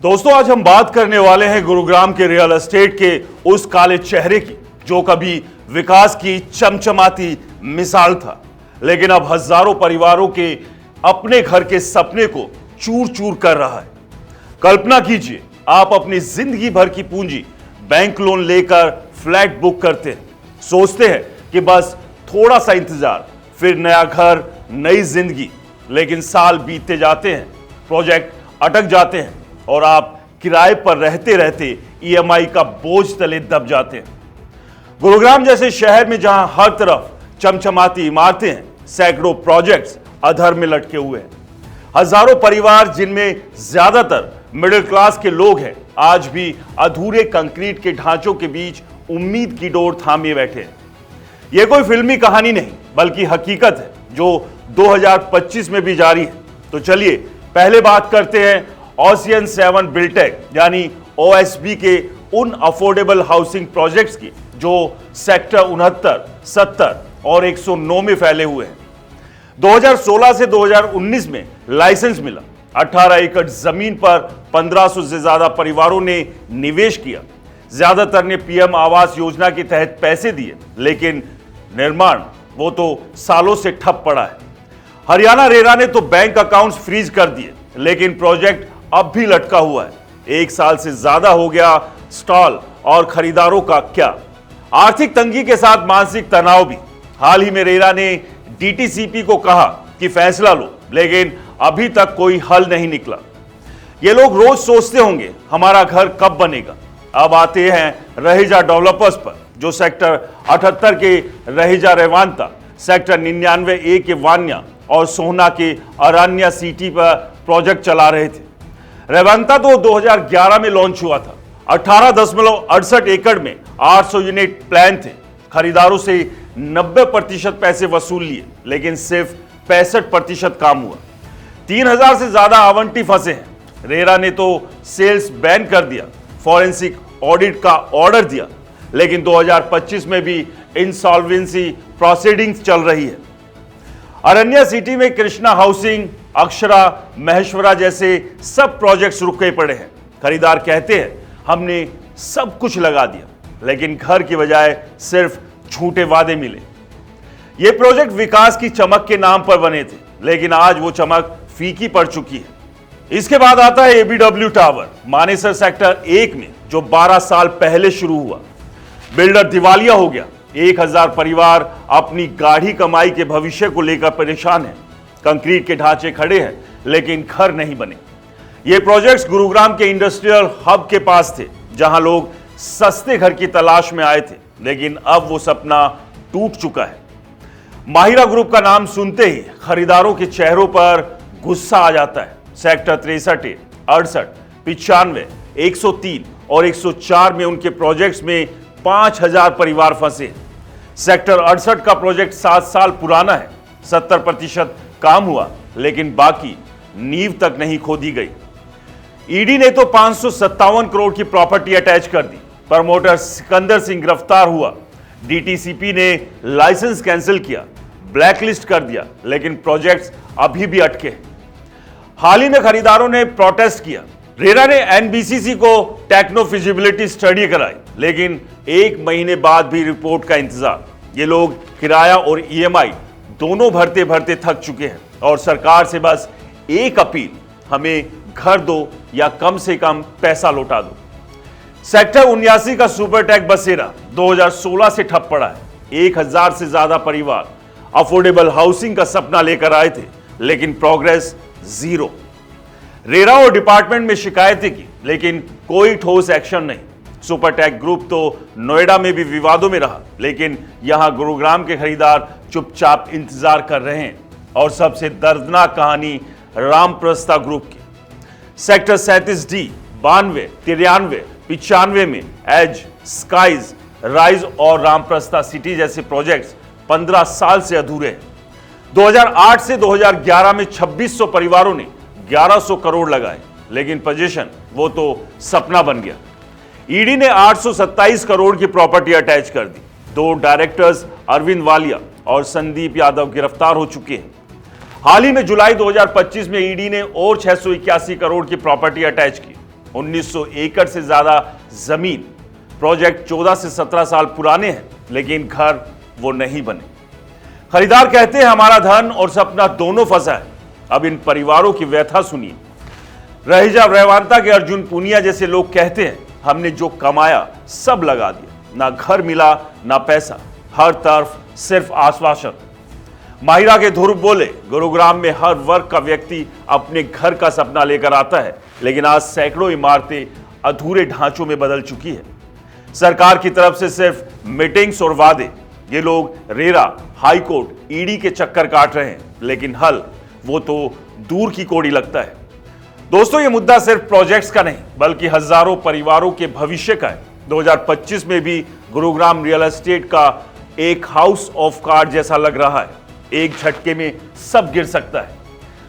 दोस्तों, आज हम बात करने वाले हैं गुरुग्राम के रियल एस्टेट के उस काले चेहरे की जो कभी विकास की चमचमाती मिसाल था, लेकिन अब हजारों परिवारों के अपने घर के सपने को चूर चूर कर रहा है। कल्पना कीजिए, आप अपनी जिंदगी भर की पूंजी बैंक लोन लेकर फ्लैट बुक करते हैं, सोचते हैं कि बस थोड़ा सा इंतजार, फिर नया घर, नई जिंदगी। लेकिन साल बीतते जाते हैं, प्रोजेक्ट अटक जाते हैं और आप किराए पर रहते रहते ईएमआई का बोझ तले दब जाते हैं। गुरुग्राम जैसे शहर में जहां हर तरफ चमचमाती इमारतें हैं, सैकड़ों प्रोजेक्ट्स अधर में लटके हुए हैं, हजारों परिवार जिनमें ज्यादातर मिडिल क्लास के लोग हैं, आज भी अधूरे कंक्रीट के ढांचों के बीच उम्मीद की डोर थामे बैठे हैं। यह कोई फिल्मी कहानी नहीं, बल्कि हकीकत है जो 2025 में भी जारी है। तो चलिए पहले बात करते हैं ओशियन 7 बिल्टेक यानी ओएसबी के उन अफोर्डेबल हाउसिंग प्रोजेक्ट्स की जो सेक्टर 69, 70 और 109 में फैले हुए हैं। 2016 से 2019 में लाइसेंस मिला। 18 एकड़ जमीन पर 1500 से ज्यादा परिवारों ने निवेश किया। ज्यादातर ने पीएम आवास योजना के तहत पैसे दिए, लेकिन निर्माण वो तो सालों से ठप पड़ा है। हरियाणा रेरा ने तो बैंक अकाउंट्स फ्रीज कर दिए, लेकिन प्रोजेक्ट अब भी लटका हुआ है। 1 साल से ज्यादा हो गया स्टॉल, और खरीदारों का क्या? आर्थिक तंगी के साथ मानसिक तनाव भी। हाल ही में रेरा ने डीटीसीपी को कहा कि फैसला लो, लेकिन अभी तक कोई हल नहीं निकला। ये लोग रोज सोचते होंगे हमारा घर कब बनेगा। अब आते हैं रहेजा डेवलपर्स पर, जो सेक्टर 78 के रहेजा रेवांता, सेक्टर 99A के वान्या और सोहना के अरण्या सिटी पर प्रोजेक्ट चला रहे थे। रेवांता तो 2011 में लॉन्च हुआ था। 18.68 एकड़ में 800 यूनिट प्लान थे। खरीदारों से 90% पैसे वसूल लिए, लेकिन सिर्फ 65% काम हुआ। 3000 से ज्यादा आवंटी फंसे हैं। रेरा ने तो सेल्स बैन कर दिया, फॉरेंसिक ऑडिट का ऑर्डर दिया, लेकिन 2025 में भी इंसॉल्वेंसी प्रोसीडिंग्स चल रही है। अरण्या सिटी में कृष्णा हाउसिंग, अक्षरा, महेश्वरा जैसे सब प्रोजेक्ट्स रुके पड़े हैं। खरीदार कहते हैं हमने सब कुछ लगा दिया, लेकिन घर की बजाय सिर्फ झूठे वादे मिले। ये प्रोजेक्ट विकास की चमक के नाम पर बने थे, लेकिन आज वो चमक फीकी पड़ चुकी है। इसके बाद आता है एबीडब्ल्यू टावर, मानेसर सेक्टर 1 में, जो 12 साल पहले शुरू हुआ। बिल्डर दिवालिया हो गया। 1000 परिवार अपनी गाढ़ी कमाई के भविष्य को लेकर परेशान हैं। कंक्रीट के ढांचे खड़े हैं, लेकिन घर नहीं बने। ये प्रोजेक्ट्स गुरुग्राम के इंडस्ट्रियल हब के पास थे, जहां लोग सस्ते घर की तलाश में आए थे, लेकिन अब वो सपना टूट चुका है। माहिरा ग्रुप का नाम सुनते ही खरीदारों के चेहरों पर गुस्सा आ जाता है। सेक्टर 63, 68, 95, 103 और 104 में उनके प्रोजेक्ट्स में 5000 परिवार फंसे। सेक्टर 68 का प्रोजेक्ट 7 साल पुराना है। 70% काम हुआ, लेकिन बाकी नींव तक नहीं खोदी गई। ईडी ने तो 557 करोड़ की प्रॉपर्टी अटैच कर दी। प्रमोटर सिकंदर सिंह गिरफ्तार हुआ। डीटीसीपी ने लाइसेंस कैंसिल किया, ब्लैकलिस्ट कर दिया, लेकिन प्रोजेक्ट्स अभी भी अटके हैं। हाल ही में खरीदारों ने प्रोटेस्ट किया। रेरा ने एनबीसीसी को टेक्नो फिजिबिलिटी स्टडी कराई, लेकिन 1 महीने बाद भी रिपोर्ट का इंतजार। ये लोग किराया और ईएमआई दोनों भरते भरते थक चुके हैं और सरकार से बस एक अपील, हमें घर दो या कम से कम पैसा लौटा दो। सेक्टर 79 का सुपरटेक बसेरा 2016 से ठप पड़ा है। 1000 से ज्यादा परिवार अफोर्डेबल हाउसिंग का सपना लेकर आए थे, लेकिन प्रोग्रेस जीरो। रेरा और डिपार्टमेंट में शिकायतें की, लेकिन कोई ठोस एक्शन नहीं। सुपरटेक ग्रुप तो नोएडा में भी विवादों में रहा, लेकिन यहां गुरुग्राम के खरीदार चुपचाप इंतजार कर रहे हैं। और सबसे दर्दनाक कहानी रामप्रस्था ग्रुप की। सेक्टर 37D, 92, 93, 95 में एज, स्काइज, राइज और रामप्रस्था सिटी जैसे प्रोजेक्ट्स 15 साल से अधूरे हैं। 2008 से 2011 में 2600 परिवारों ने 1100 करोड़ लगाए, लेकिन पोजीशन वो तो सपना बन गया। ईडी ने 827 करोड़ की प्रॉपर्टी अटैच कर दी। 2 डायरेक्टर्स अरविंद वालिया और संदीप यादव गिरफ्तार हो चुके हैं। हाल ही में जुलाई 2025 में ईडी ने और 681 करोड़ की प्रॉपर्टी अटैच की। 1900 एकड़ से ज्यादा जमीन, प्रोजेक्ट 14 से 17 साल पुराने हैं, लेकिन घर वो नहीं बने। खरीदार कहते हैं हमारा धन और सपना दोनों फंसा है। अब इन परिवारों की व्यथा सुनिए। रहीजा रेवांता के अर्जुन पुनिया जैसे लोग कहते हैं हमने जो कमाया सब लगा दिया, ना घर मिला ना पैसा, हर तरफ सिर्फ आश्वासन। माहिरा के ध्रुव बोले गुरुग्राम में हर वर्ग का व्यक्ति अपने घर का सपना लेकर आता है, लेकिन आज सैकड़ों इमारतें अधूरे ढांचों में बदल चुकी है। सरकार की तरफ से सिर्फ मीटिंग्स और वादे। ये लोग रेरा, हाई कोर्ट, ईडी के चक्कर काट रहे हैं, लेकिन हल वो तो दूर की कोड़ी लगता है। दोस्तों, ये मुद्दा सिर्फ प्रोजेक्ट्स का नहीं बल्कि हजारों परिवारों के भविष्य का है। 2025 में भी गुरुग्राम रियल एस्टेट का एक हाउस ऑफ कार्ड जैसा लग रहा है। एक झटके में सब गिर सकता है।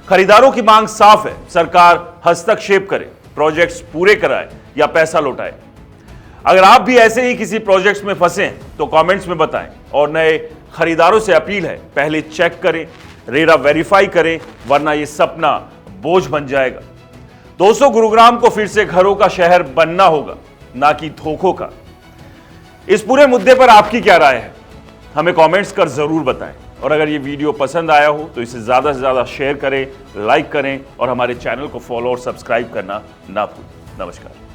खरीदारों की मांग साफ है, सरकार हस्तक्षेप करे, प्रोजेक्ट्स पूरे कराए या पैसा लौटाए। अगर आप भी ऐसे ही किसी प्रोजेक्ट्स में फंसे हैं तो कमेंट्स में बताएं। और नए खरीदारों से अपील है, पहले चेक करें, रेरा वेरीफाई करें, वरना यह सपना बोझ बन जाएगा। दोस्तों, गुरुग्राम को फिर से घरों का शहर बनना होगा, ना कि धोखों का। इस पूरे मुद्दे पर आपकी क्या राय है, हमें कमेंट्स कर जरूर बताएं। और अगर ये वीडियो पसंद आया हो तो इसे ज्यादा से ज्यादा शेयर करें, लाइक करें और हमारे चैनल को फॉलो और सब्सक्राइब करना ना भूलें। नमस्कार।